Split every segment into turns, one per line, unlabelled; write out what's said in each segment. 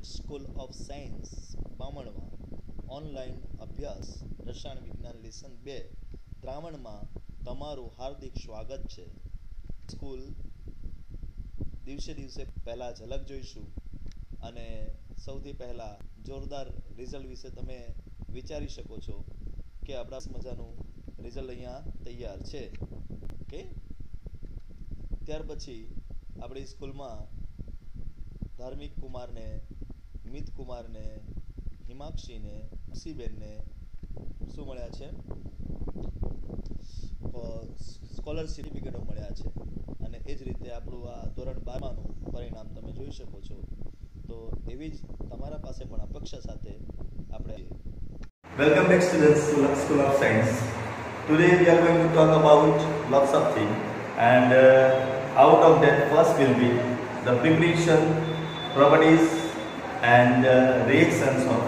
School of science બામણમાં online અભ્યાસ રસાયણ વિજ્ઞાન લેસન 2 દ્રાવણમાં તમારું હાર્દિક સ્વાગત છે. સ્કૂલ દિવસે દિવસે પહેલાં ઝલક જોઈશું અને સૌથી પહેલાં જોરદાર રિઝલ્ટ વિશે તમે વિચારી શકો છો કે આપણા મજાનું રિઝલ્ટ અહીંયા તૈયાર છે. ઓકે, ત્યાર પછી આપણી સ્કૂલમાં ધાર્મિક કુમારને, મિત કુમારને, હિમાક્ષીને, ખુશીબેનને શું મળ્યા છે? સ્કોલરશિપ સર્ટિફિકેટો મળ્યા છે અને એ જ રીતે આપણું આ ધોરણ 12માનું પરિણામ તમે જોઈ શકો છો. તો એવી જ તમારા પાસે પણ અપેક્ષા સાથે આપણે
Welcome back students to School of Science. Today we are going to talk about lots of things, and out of that first will be the preparation, properties and reactions of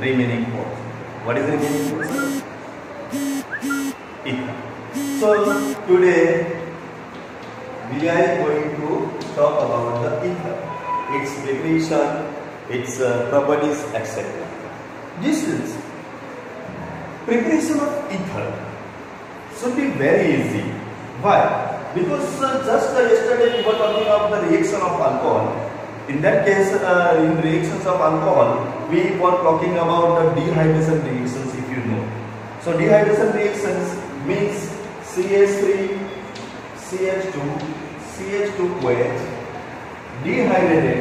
remaining force. What is remaining force? Ether. So today we are going to talk about the ether, its preparation, its properties, etc. This is preparation of ether should be very easy. Why? Because just yesterday we were talking of the reaction of alcohol. In that case, in reactions of alcohol, we were talking about the dehydration reactions, if you know. So dehydration reactions means CH3, CH2, CH2OH dehydrated.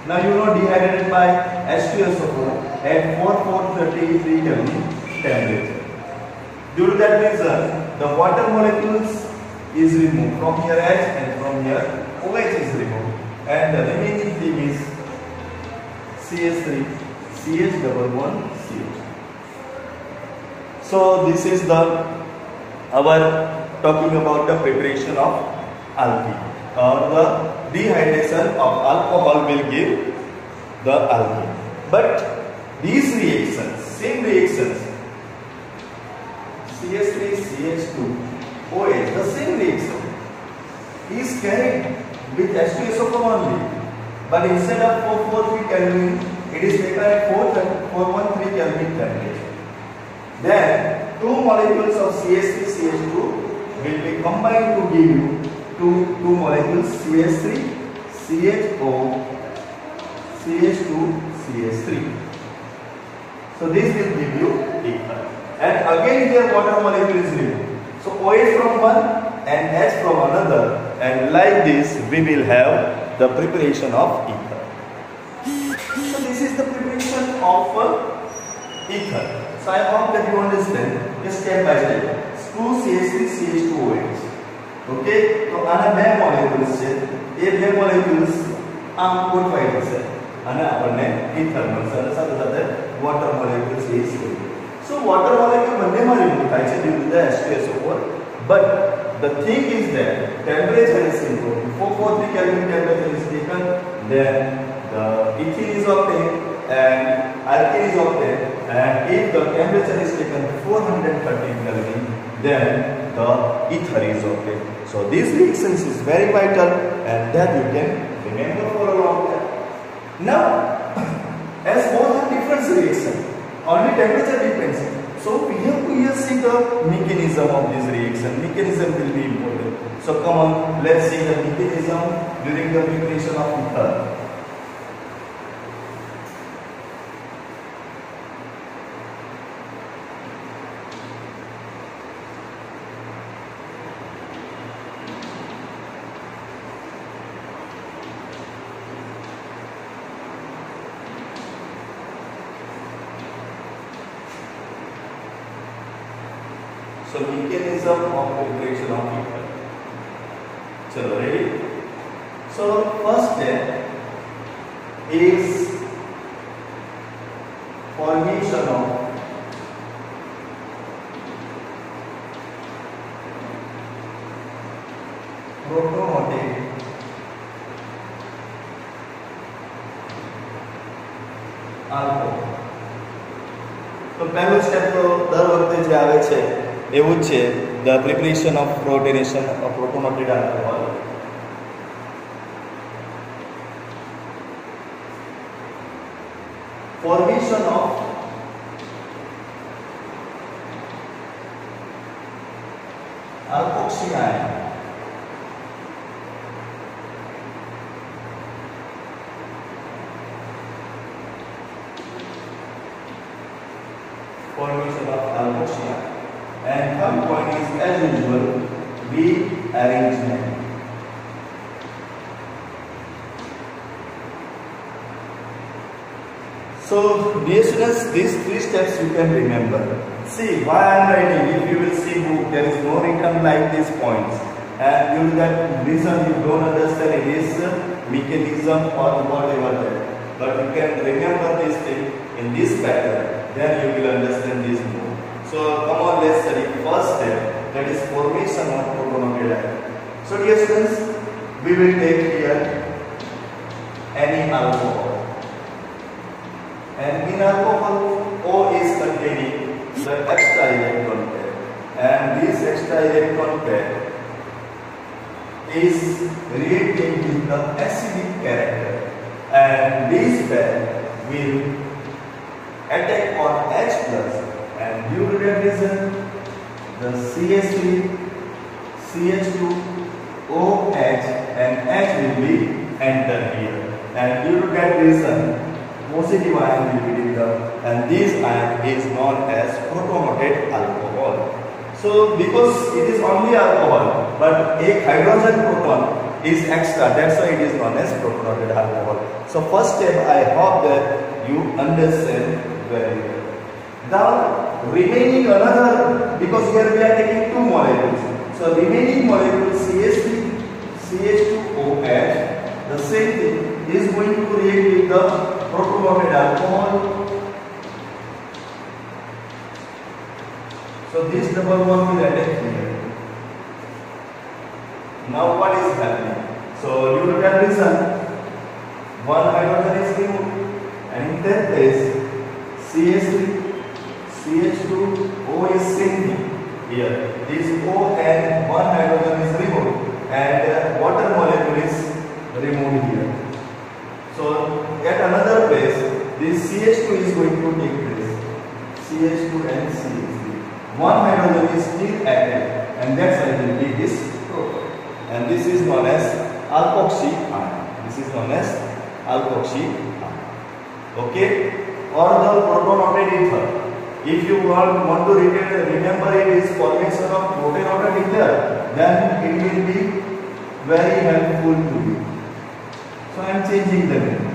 Now you know dehydrated by H2SO4 at 4433 Kelvin temperature. Due to that reason, the water molecules is removed from here H and from here OH is removed, and the remaining thing is CH3, CH11CH. So this is the our talking about the preparation of alkene, or the dehydration of alcohol will give the alkene. But these reactions, same reactions, CH3, CH2, OH, the same reaction is carried with H2SO4 only, but instead of 443 Kelvin, it is taken at 413 Kelvin temperature. Then two molecules of CH3, CH2 will be combined to give you two molecules CH3, CHO, CH2, CH3. So this will give you ether. And again here water molecule is removed. So OH from one and H from another, and like this we will have the preparation of ether. So this is the preparation of ether. So I hope that you understand step by step. 2 CH3, CH2OH. Okay, તો આના બે molecules છે, એ બે molecules આમ ગોઠવાઈ જશે અને આપણને ether મળશે અને સાથે સાથે water molecules is removed. So water molecule બંનેમાં remove થાય છે due to the H2SO4, but the thing is that temperature is improved. 443 Kelvin temperature is taken, then the ethene is obtained and alkene is obtained, and if the temperature is taken 413 Kelvin, then the ether is obtained. So these reactions is very vital, and that you can remember for a long time. Now, as both are different reactions, only temperature depends. So we have to here see the mechanism of this reaction. Mechanism will be important. So come on, let's see the mechanism during the preparation of ether. So mechanism of preparation of ether. Chalo, ready? So first step is formation of protonated alcohol. તો પહેલું step તો દર વખતે જે આવે છે એવું જ છે, the preparation of protonation of protonated alcohol. formation of alkoxy ion. Formation of alkoxy ion. And third point is, as usual, rearrangement. So, dear students, these three steps you can remember. See, why I am writing, if you will see book, there is no written like these points. And due to that reason you don't understand it is mechanism or whatever that. But you can remember this thing in this pattern, then you will understand this more. So, come on, let's study first step, that is formation of protonated ion. So, dear students, we will take here any alcohol. And in alcohol, O is containing the extra electron pair, and this extra electron pair is reacting with the acidic character, and this pair will attack on H plus, and due to that reason the CH3, CH2, OH and H will be entered here, and due to that reason positive ion will be developed, and this ion is known as protonated alcohol. So because it is only alcohol, but a hydrogen proton is extra, that's why it is known as protonated alcohol. So first step, I hope that you understand very well. Now remaining another, because here we are taking two molecules, so remaining molecule CH3, CH2OH, the same thing is going to react with the protonated alcohol. So this double bond will attack here. Now what is happening? So due to that reason, one hydrogen is removed, and in that place CH3, CH2, O is sinking here. This O and one hydrogen is removed, and water molecule is removed here. So at another place, this CH2 is going to take place. CH2 and CH3. One hydrogen is still active, and that's why we take this proton. And this is known as alkoxy ion. This is known as alkoxy ion. Okay? Or the protonated ether. If you want to remember it is formation of protonated ether, then it will be very helpful to you. So I am changing the name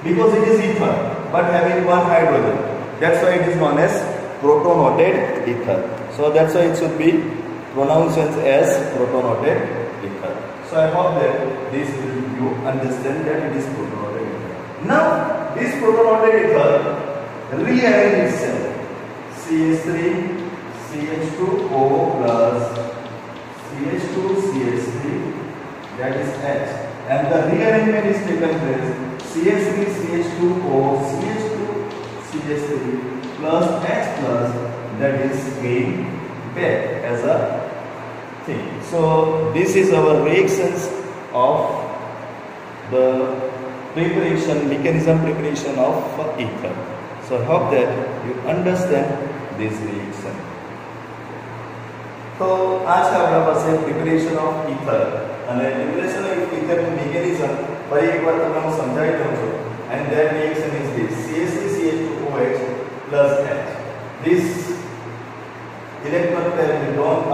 because it is ether but having one hydrogen. That's why it is known as protonated ether. So that's why it should be pronounced as protonated ether. So I hope that this will you understand that it is protonated ether. Now this protonated ether rearrange itself. CH3, CH2O plus CH2, CH3, that is H. And the rearrangement is taken place CH3, CH2O, CH2, CH3 plus H plus, that is gain back as a thing. So this is our reactions of the mechanism preparation of ether. So I hope that you understand this reaction. तो आज का अपना पास है preparation of ether અને preparation of ether નું mechanism ફરી એકવાર તમને હું સમજાવી દઉં છું. And that reaction is this CH3CH2OH plus H. This electron pair will don't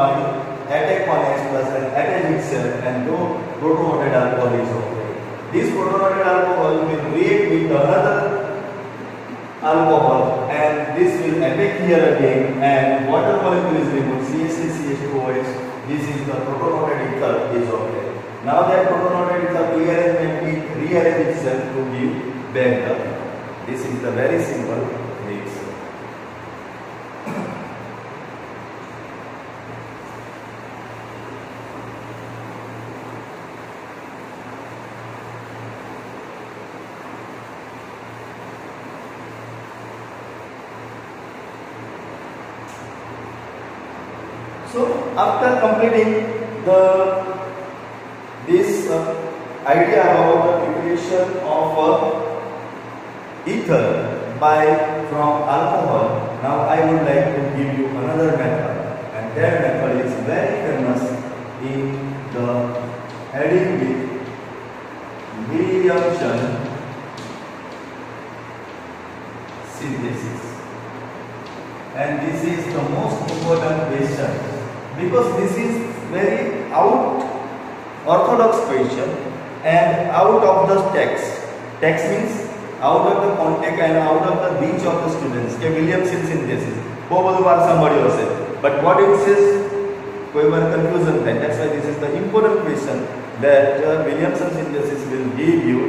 attack on H plus and attach itself and no protonated alcohol is obtained. This protonated alcohol will react with another alcohol and this will attack here again and water molecule is removed CH3CH2OH. This is the protonated ether is obtained. Now that protonated ether rearrange itself to give back the. This is the very simple reaction. So after completing this idea about the preparation of ether by from alcohol. Now I would like to give you another method, and that method is very famous in the heading with Williamson synthesis. And this is the most important question, because this is very orthodox question and out of the text. Text means out of the context and out of the reach of the students. કે Williamson synthesis બહુ બધું વાર સાંભળ્યું હશે, but what it says કોઈ વાર confusion થાય. That's why this is the important question, that Williamson synthesis will give you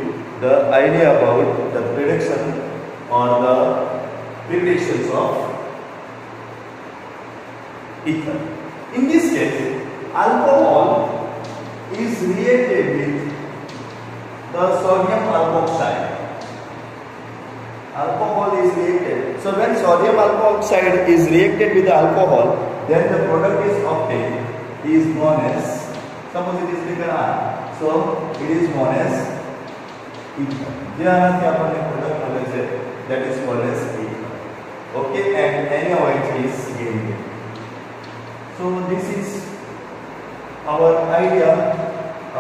the idea about the prediction or the predictions of ether. In this case, alcohol is reacted with the sodium alkoxide. Alcohol is reacted. So when sodium alkoxide is reacted with the alcohol, then the product is obtained is known as, suppose it is written R, so it is known as ether. જેનાથી આપણને product મળે છે, that is called as ether. Okay, and NaOH is gained. So this is our idea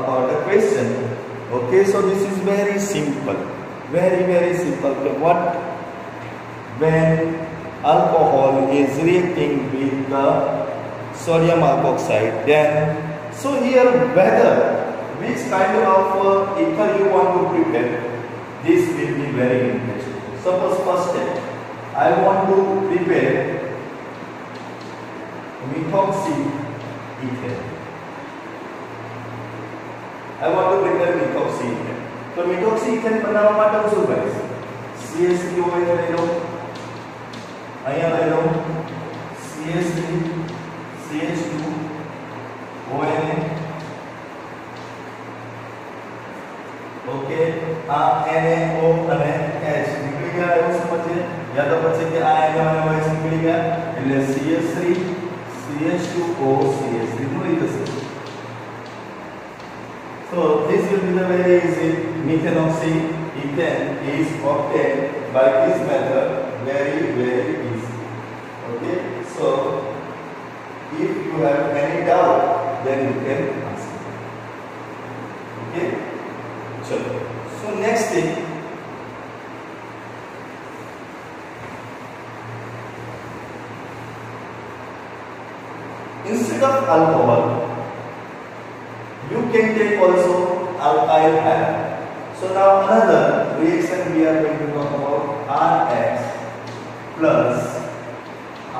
about the question. Okay, so this is very simple, very simple. What when alcohol is reacting with the sodium alkoxide, then so here whether which kind of ether you want to prepare, this will be very interesting. Suppose first step, I want to prepare methoxyethane. I want to prepare methoxyethane. So methoxyethane બનાવવા માટે હું શું કરીશ? CH3OH લઈ લઉં, અહીંયા લઈ લઉં CH3 CH2ONA. ઓકે, આ NaO અને H નીકળી ગયા એવું સમજીએ, યા તો પછી કે આ NaOH નીકળી ગયા એટલે CH3 CH2O CH3 મળી જશે. So this will be the very easy. Methanoxyethane is obtained by this method, very easy. Okay, so if you have any doubt, then you can ask. Okay, so next thing, instead of alcohol, you can take also alkyl halide. So now another reaction we are going to talk about, RX plus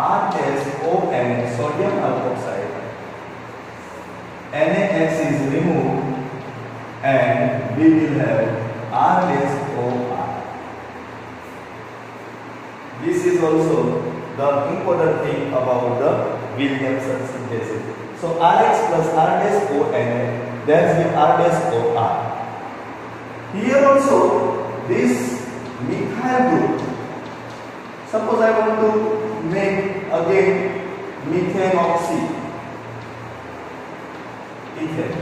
RSON, sodium alkoxide. NaX is removed and we will have RSOR. This is also the important thing about the Williamson synthesis. So RX plus RSON, that's with RSOR. Here also this methyl group, suppose I want to make again methanoxyethane.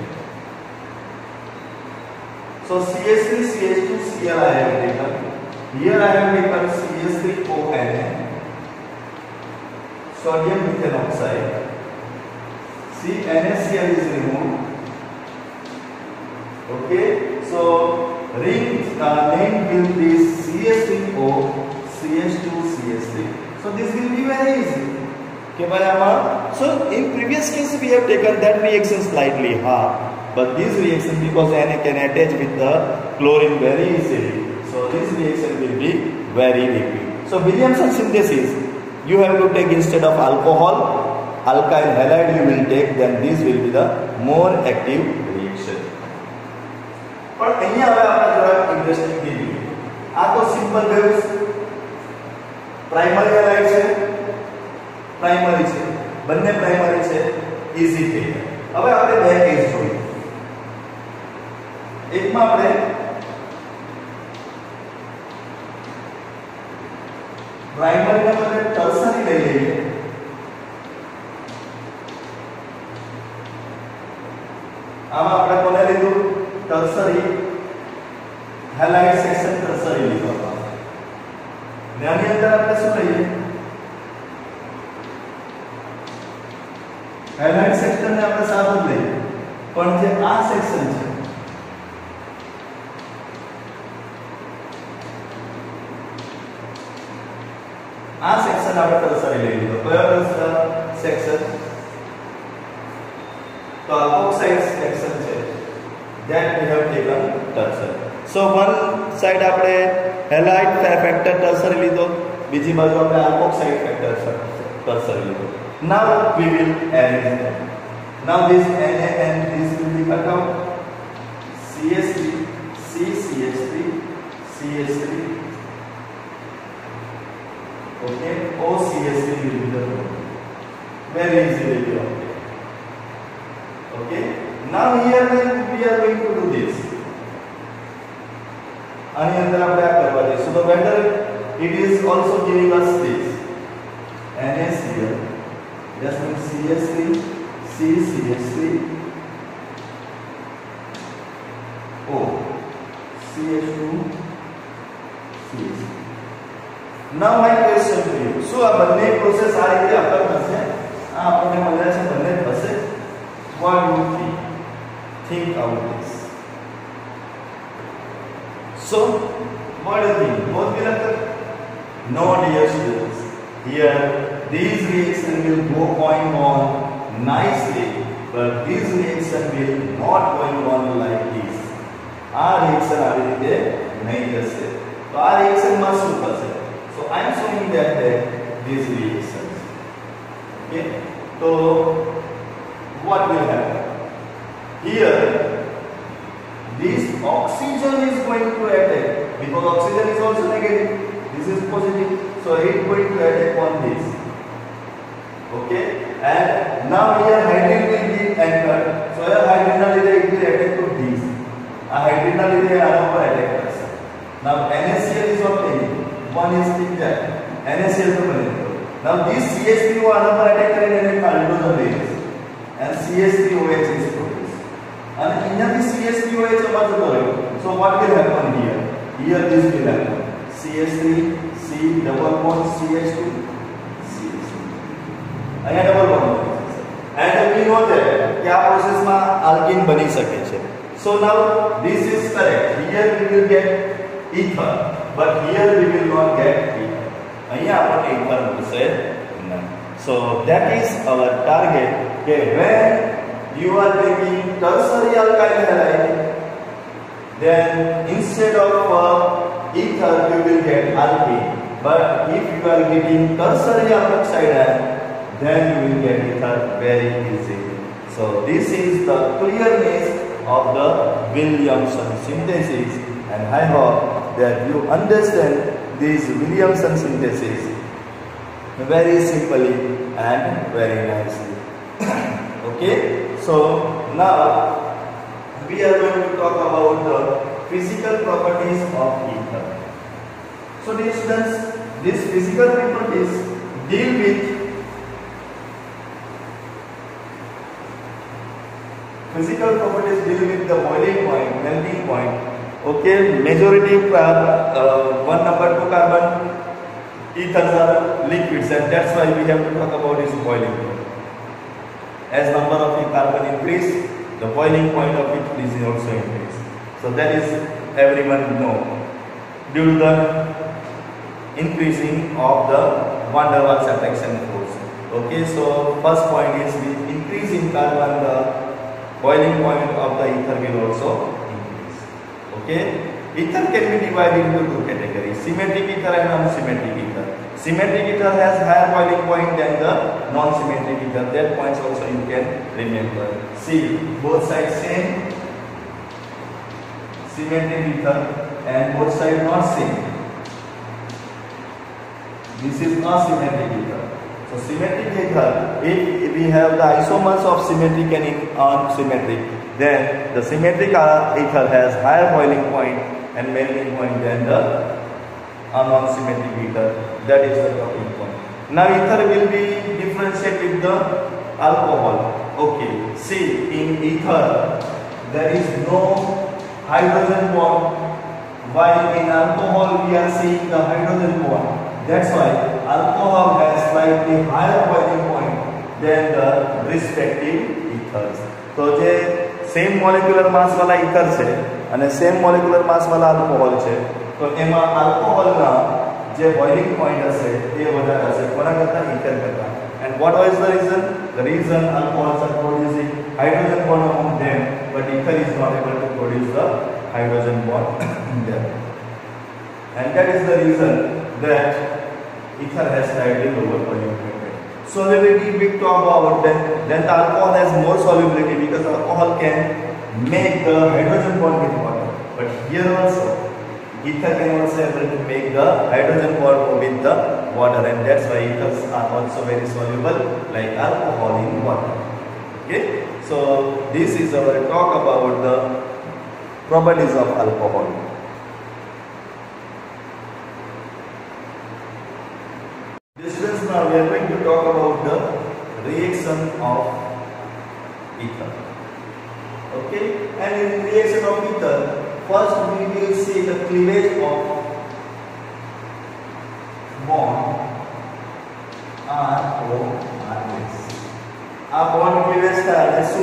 So CH3 CH2 Cl I have taken. Here I have taken CH3ONA, sodium methanoxide. See, NaCl is removed. Okay, so ring name will be CH3O CH2 CH3. So this will be very easy. Okay, so in previous case we have taken that reaction slightly hard, but this reaction, because Na can attach with the chlorine very easily, so this reaction will be very liquid. So Williamson synthesis, you have to take instead of alcohol, alkyl halide you will take, then this will be the more active reaction. પણ અહીંયા હવે આપણે જરા interesting કીધું, આ તો simple waves primary halide છે, primary છે, બંને પ્રાઇમરી છે, ઈઝી થઈ જાય. હવે આપણે બે કેસ જોઈએ. એકમાં આપણે પ્રાઇમરીના બદલે ટર્સરી લઈ લઈએ. આમાં આપણે કોને લીધું? ટર્સરી halide સેક્શન ટર્સરી લીધો. ને અંદર આપણે શું લઈએ? હેલાઇડ સેક્શન ને આપણે સાદું લઈએ, પણ જે આ સેક્શન છે આ સેક્શન આપણે ટર્સરી લઈ લીધો. કયો સેક્શન? તો આ ઓક્સાઇડ સેક્શન છે, that we have taken tertiary. So one side આપણે હેલાઇડ ફેક્ટર ટર્સરી લીધો, બીજી બાજુ આપણે alkoxide factor tertiary લીધો. Now we will arrange them. Now this Na and this will be cut out. CH3, CCH3, CH3. Okay, OCH3 will be the one. Very easy will be okay. Okay. Now here we are going to do this. આની અંદર આપણે આ કરવા દઈશું. So whether it is also giving us this NaCl, that means CH3, CCH3, O, CH2, CH3. Now my question to you. શું આ બંને process આ રીતે આપણે થશે? આ આપણને મળ્યા છે બંને થશે? What do you think? Think about this. So, what do you think? Both will occur? No, dear students. Here, these reaction will go going on nicely, but this reaction will not going on like this. આ reaction આવી રીતે નહીં થશે. તો આ reaction માં શું થશે? So, I am showing that these reactions. Okay? So, what will happen? Here, this oxygen is going to attack, because oxygen is also negative, this is positive, so it is going to attack on this. Okay, and now here hydrogen will be entered, so here hydrogen it will attack to this. Hydrogen will attack us. Now NaCl is obtained, one is that NaCl to bane. Now this CH3 will attack करेंगे hydrogen base, and CH3OH is produced. And અહીંયા CH3OH જમા થતો રહ્યો. So what will happen here? Here this will happen. CH3, C double bond CH2, CH2. અહીંયા double bond. And we know that કે આ પ્રોસેસમાં alkene બની શકે છે. So now this is correct. Here we will get ether, but here we will not get ether. અહીંયા આપણને ether મળશે નહીં. So that is our target. કે when you are taking tertiary alkyl halide, then instead of ether you will get alkene, but if you are getting tertiary alkoxide ion, then you will get ether very easily. So this is the clearness of the Williamson synthesis, and I hope that you understand this Williamson synthesis very simply and very nicely. Okay, so now we are going to talk about the physical properties of ether. So dear students, these physical properties deal with the boiling point, melting point. Okay, majority 1 number 2 carbon ethers are liquids, and that's why we have to talk about this boiling point. As number of carbon increase, the boiling point of it is also increase. So that is everyone know, due to the increasing of the van der Waals attraction force. Okay, so first point is with increase in carbon, the boiling point of the ether will also increase. Okay, ether can be divided into two categories: symmetric ether and non-symmetric ether. Symmetric ether has higher boiling point than the non-symmetric ether. That points also you can remember. See, both sides same symmetric ether and both sides not same. This is not symmetric ether. So symmetric ether, if we have the isomers of symmetric and unsymmetric, then the symmetric ether has higher boiling point and melting point than the non-symmetric ether. That is the topping point. Now ether will be differentiated with the alcohol. Okay, see, in ether there is no hydrogen bond, while in alcohol we are seeing the hydrogen bond. That's why alcohol has slightly higher boiling point than the respective ethers. तो जे same molecular मास वाला ether છે અને same molecular માસ વાળા alcohol છે તો એમાં આલ્કોહોલના જે boiling point હશે એ વધારે હશે કોના કરતા ઈથર કરતા. And what was the reason? The reason alcohols are producing hydrogen bond among them, but ether is not able to produce the hydrogen bond in them. And that is the reason that ether has slightly lower boiling point. Solubility, we talk about that, then the alcohol has more solubility because alcohol can make the hydrogen bond with water. But here also, ether can also able to make the hydrogen bond with the water, and that's why ethers are also very soluble like alcohol in water. Okay, so this is our talk about the properties of alcohol. Students, now we are going to talk about the reaction of ether. Okay, and in reaction of ether, first we will see the cleavage of bond R-O-R-S. Our bond cleavage style is so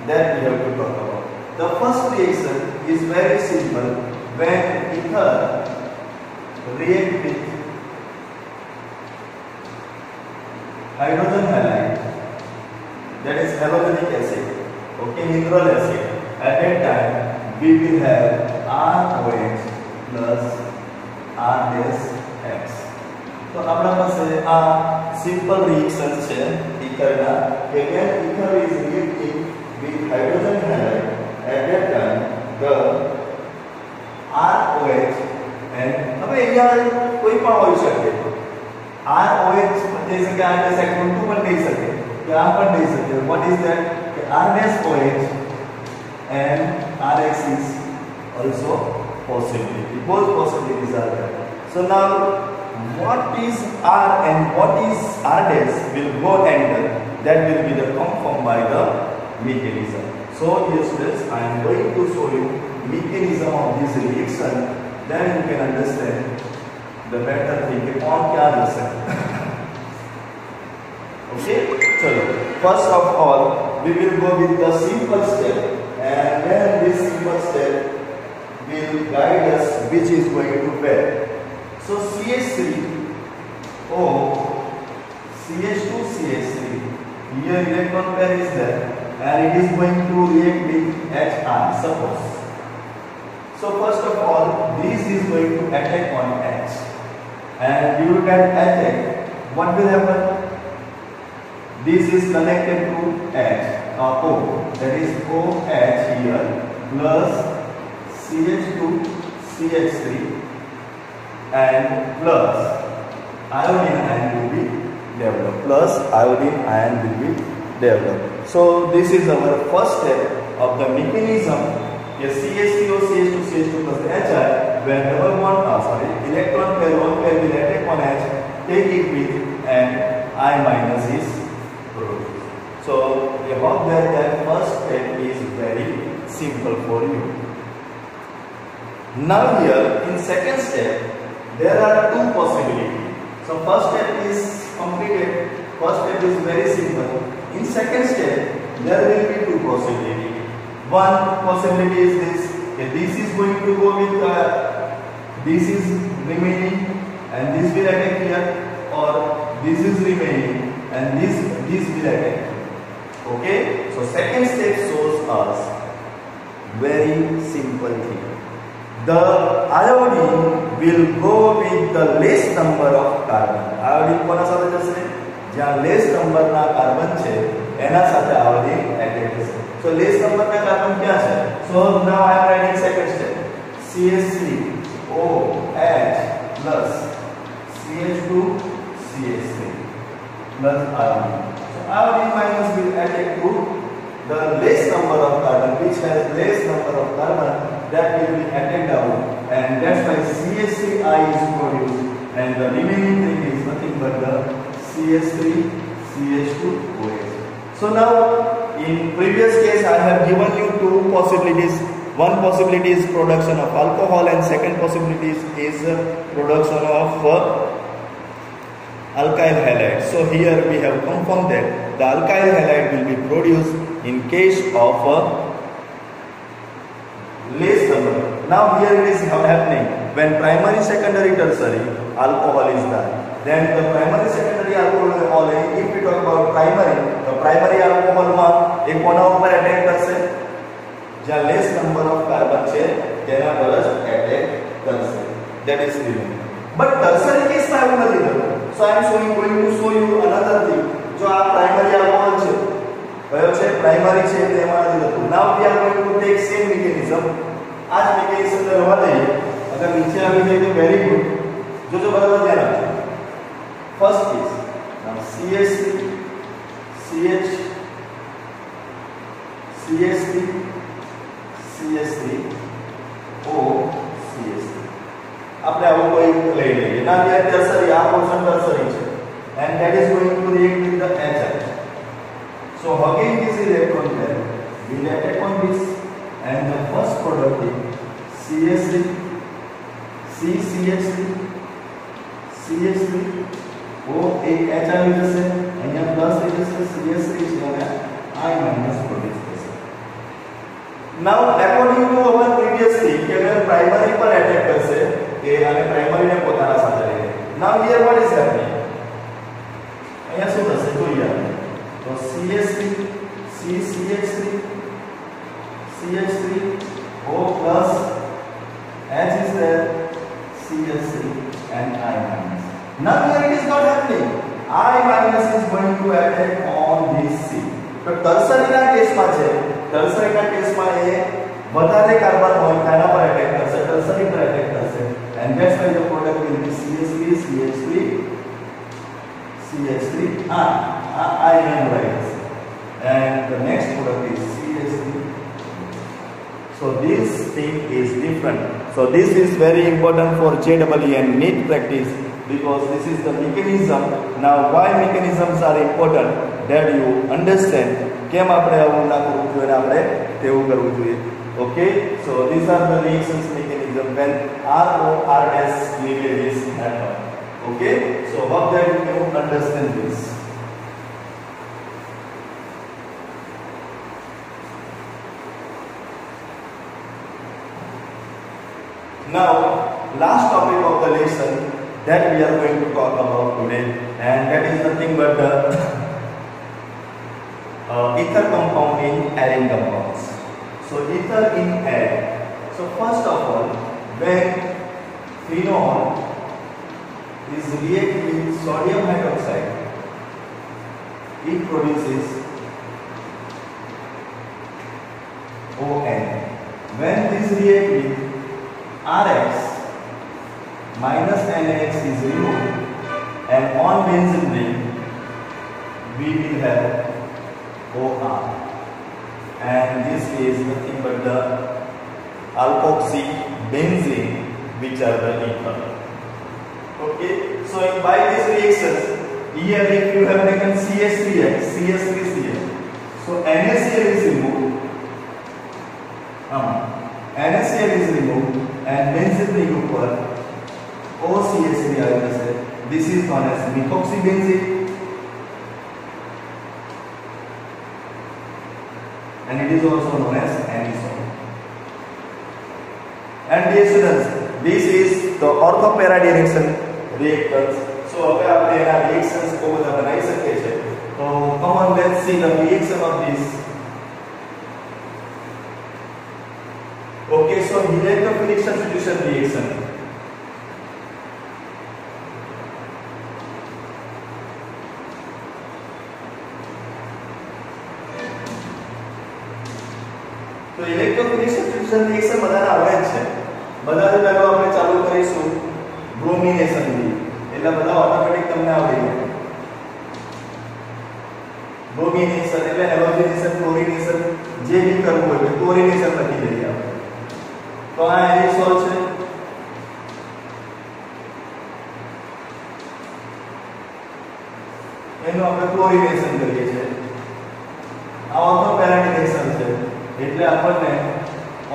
that we have to talk about. The first reaction is very simple. When ether react with hydrogen halide, that is halogenic acid, okay, mineral acid, at that time we will have ROH plus R-X. तो अपना पास आ simple reaction છે ether again ether is reacting with hydrogen halide, at that time the ROH and હવે અહીંયા કોઈ પણ હોઈ શકે ROH જઈ શકે R-2 પણ થઈ શકે કે આ પણ થઈ શકે. What is that? R-OH and RX is also possibility. Both possibilities are there. So now what is R and what is R' will go under, that will be the confirmed by the mechanism. So yes students, I am going to show you mechanism of this reaction, then you can understand the better thing on kya reaction. Okay, chalo. First of all, we will go with the simple step, and then this simple step will guide us which is going to pair. So CH3O, CH2, CH3. Here electron pair is there, and it is going to react with HR. Suppose. So first of all, this is going to attack on H, and due to that attack, what will happen? This is connected to H, O, that is OH here plus CH2, CH3 and plus iodine ion will be developed. Plus iodine ion will be developed. So this is our first step of the mechanism. A CH3O, CH2, CH2 plus HI, where double bond, electron pair, one pair will attack on H, take it with, and I minus is produced. So I hope that first step is very simple for you. Now here in second step there are two possibilities. So first step is completed. First step is very simple. In second step there will be two possibilities. One possibility is this. Okay, this is going to go with this is remaining and this will attack here, or this is remaining and this will attack. Okay, so second step shows us very simple thing. The iodine will go with the less number of carbon. Iodine કોના સાથે જશે? જ્યાં less number ના carbon છે એના સાથે iodine attack થશે. So less number ના કાર્બન ક્યાં છે? So now I am writing second step. CH3OH plus CH2 CH3 plus iodine. So iodine minus will attack to the less number of carbon, which has less number of carbon, that will be attacked out, and that's why CH3I is produced, and the remaining thing is nothing but the CH3 CH2OH. So now in previous case I have given you two possibilities. One possibility is production of alcohol and second possibility is production of alkyl halide. So here we have confirmed that the alkyl halide will be produced in case of a less number. Now here it is happening when primary, secondary, tertiary alcohol is done. Then the primary, secondary alcohol, if we talk about primary, the primary alcohol માં એ કોના ઉપર attack કરશે? જ્યાં less number of carbon છે તેના પર જ attack કરશે. That is given. But tertiary case માં એવું નથી થતું. So I am going to show you another thing. જો આ primary alcohol છે, કયો છે? primary છે એટલે એમાં નથી થતું. Now we are going to take same mechanism. આ જ mechanism ને રવા દઈએ. અગર નીચે આવી જાય તો very good. જો બરાબર ધ્યાન આપજો. First is now CH3, CH, CH3, CH3, O, CH3. આપણે આવું કોઈ લઈ લઈએ. ના ત્યાં ટર્સરી, આ પોર્શન ટર્સરી છે. And that is going to react with the HI. So again this electron pair will attack on this, and the first product is CH3, CH3, CH3, O એક H આવી જશે, અહીંયા plus થઈ જશે, CH3 છે અને I minus produce થશે. Now according to our previous thing કે અગર પ્રાઇમરી પર એટેક કરશે કે અને પ્રાઇમરી ને પોતાના સાથે લઈને. Now here what is happening? અહીંયા શું થશે જોઈએ આપણે. તો CH3, CH3, CH3, O plus H is there, CH3 and I minus. Now here it is not happening. I minus is going to attack on this C. તો ટર્સરીના કેસમાં છે, ટર્સરીના કેસમાં એ વધારે કાર્બન હોય તેના પર એટેક કરશે, ટર્સરી પર એટેક કરશે. And that's why the product will be CH3, CH3, CH3, I memorize. And the next product is CH3. So this thing is different. So this is very important for JEE and NEET practice, because this is the mechanism. Now why mechanisms are important, that you understand કેમ આપણે આવું ના કરવું જોઈએ અને આપણે તેવું કરવું જોઈએ. Okay, so these are the reactions mechanism when RORS cleavages happen. Okay, so hope that you understand this. Now last topic of the lesson that we are going to talk about today, and that is nothing but the ether compound in arene compounds. So ether in air. So first of all, when phenol is react with sodium hydroxide, it produces ON. When this react with RX, minus NX is removed, and on benzene ring we will have OR, and this is nothing but the alkoxy benzene, which are the ether. Okay, so by these reactions, here if you have taken CH3X, CH3Cl, so NaCl is removed, NaCl is removed, and benzene ring upar OCH3 આવી જશે. This is known as methoxybenzene, and it is also known as anisole. And dear students, this is the ortho-para direction reactors. So હવે આપણે એના reactions બહુ બધા બનાવી શકીએ છીએ. તો come on, let's see the reaction of this. Okay, so electrophilic substitution reaction. તો ઇલેક્ટ્રોફિલિક સબસ્ટિટ્યુશન રિએક્શન બધાના આવે જ છે. બધાથી પહેલો આપણે ચાલુ કરીશું બ્રોમિનેશન થી, એટલે બધા ઓટોમેટિક તમને આવડી જાય. બ્રોમિનેશન એટલે હેલોજનેશન, ક્લોરિનેશન, જે બી કરવું હોય તો ક્લોરિનેશન લખી દઈએ આપણે. તો આ એરિસોલ છે, એનું આપણે ક્લોરિનેશન કરીએ છીએ. આ ઓર્થો પેરા રિએક્શન છે, એટલે આપણને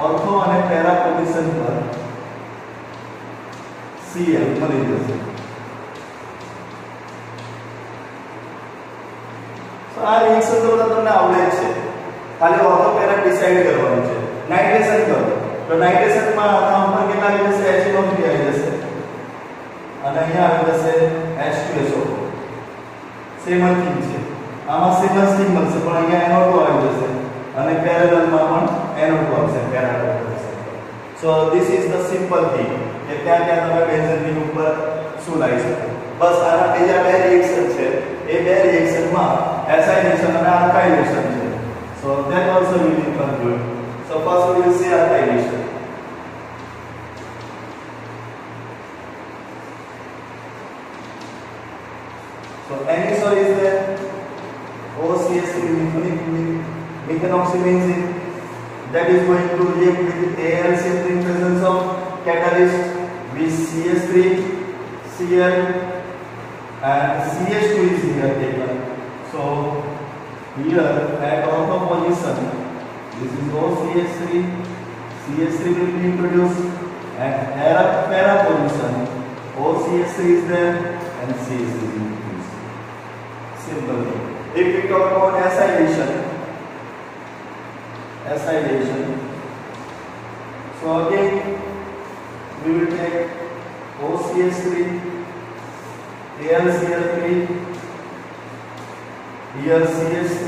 ઓર્થો અને પેરા પોઝિશન પર Cl મળી જશે. તો આ રિએક્શન તો બધા તમને આવડે જ છે, ખાલી ઓર્થો પહેલા ડિસાઈડ કરવાનું છે. નાઇટ્રેશન કરો તો નાઇટ્રેશનમાં આના ઉપર કેટલા આવી જશે? HNO3 આવી જશે અને અહીંયા આવી જશે H2SO. સેમ જ થિંગ છે, આમાં સેમ જ થિંગ મળશે પણ અહીંયા NO2 આવી જશે અને પેરેલલમાં પણ NO2 આવશે parallel. So this is the simple thing કે ક્યાં ક્યાં તમે બેન્ઝીન રિંગ ઉપર શું લાવી શકો. બસ આના બીજા બે રિએક્શન છે, એ બે રિએક્શનમાં એસાઇલેશન અને આલ્કાઇલેશન છે. So that also we will conclude. So first we will see alkylation. So anisole is there, OCH3 methanoxybenzene that is going to react with ALCH3 in presence of catalyst with CH3, Cl and CH2 is here taken. So here at ortho position this is OCH3, CH3 will be introduced and at para position OCH3 is there and CH3 is introduced. Simple. If we talk about acylation, so again we will take OCH3, AlCl3, here CH3,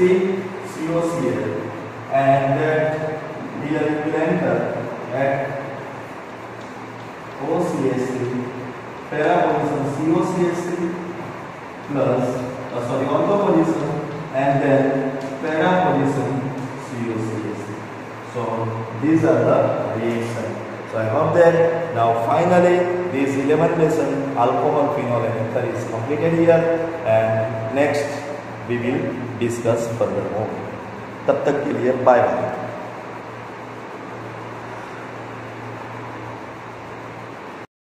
COCl, and that here it will enter at OCH3 para position COCH3 plus ortho position and then para position COCH3. So these are the reactions. So I hope that now finally this 11th lesson alcohol, phenol and ether is completed here, and next we will discuss furthermore. तब तक के लिए bye bye.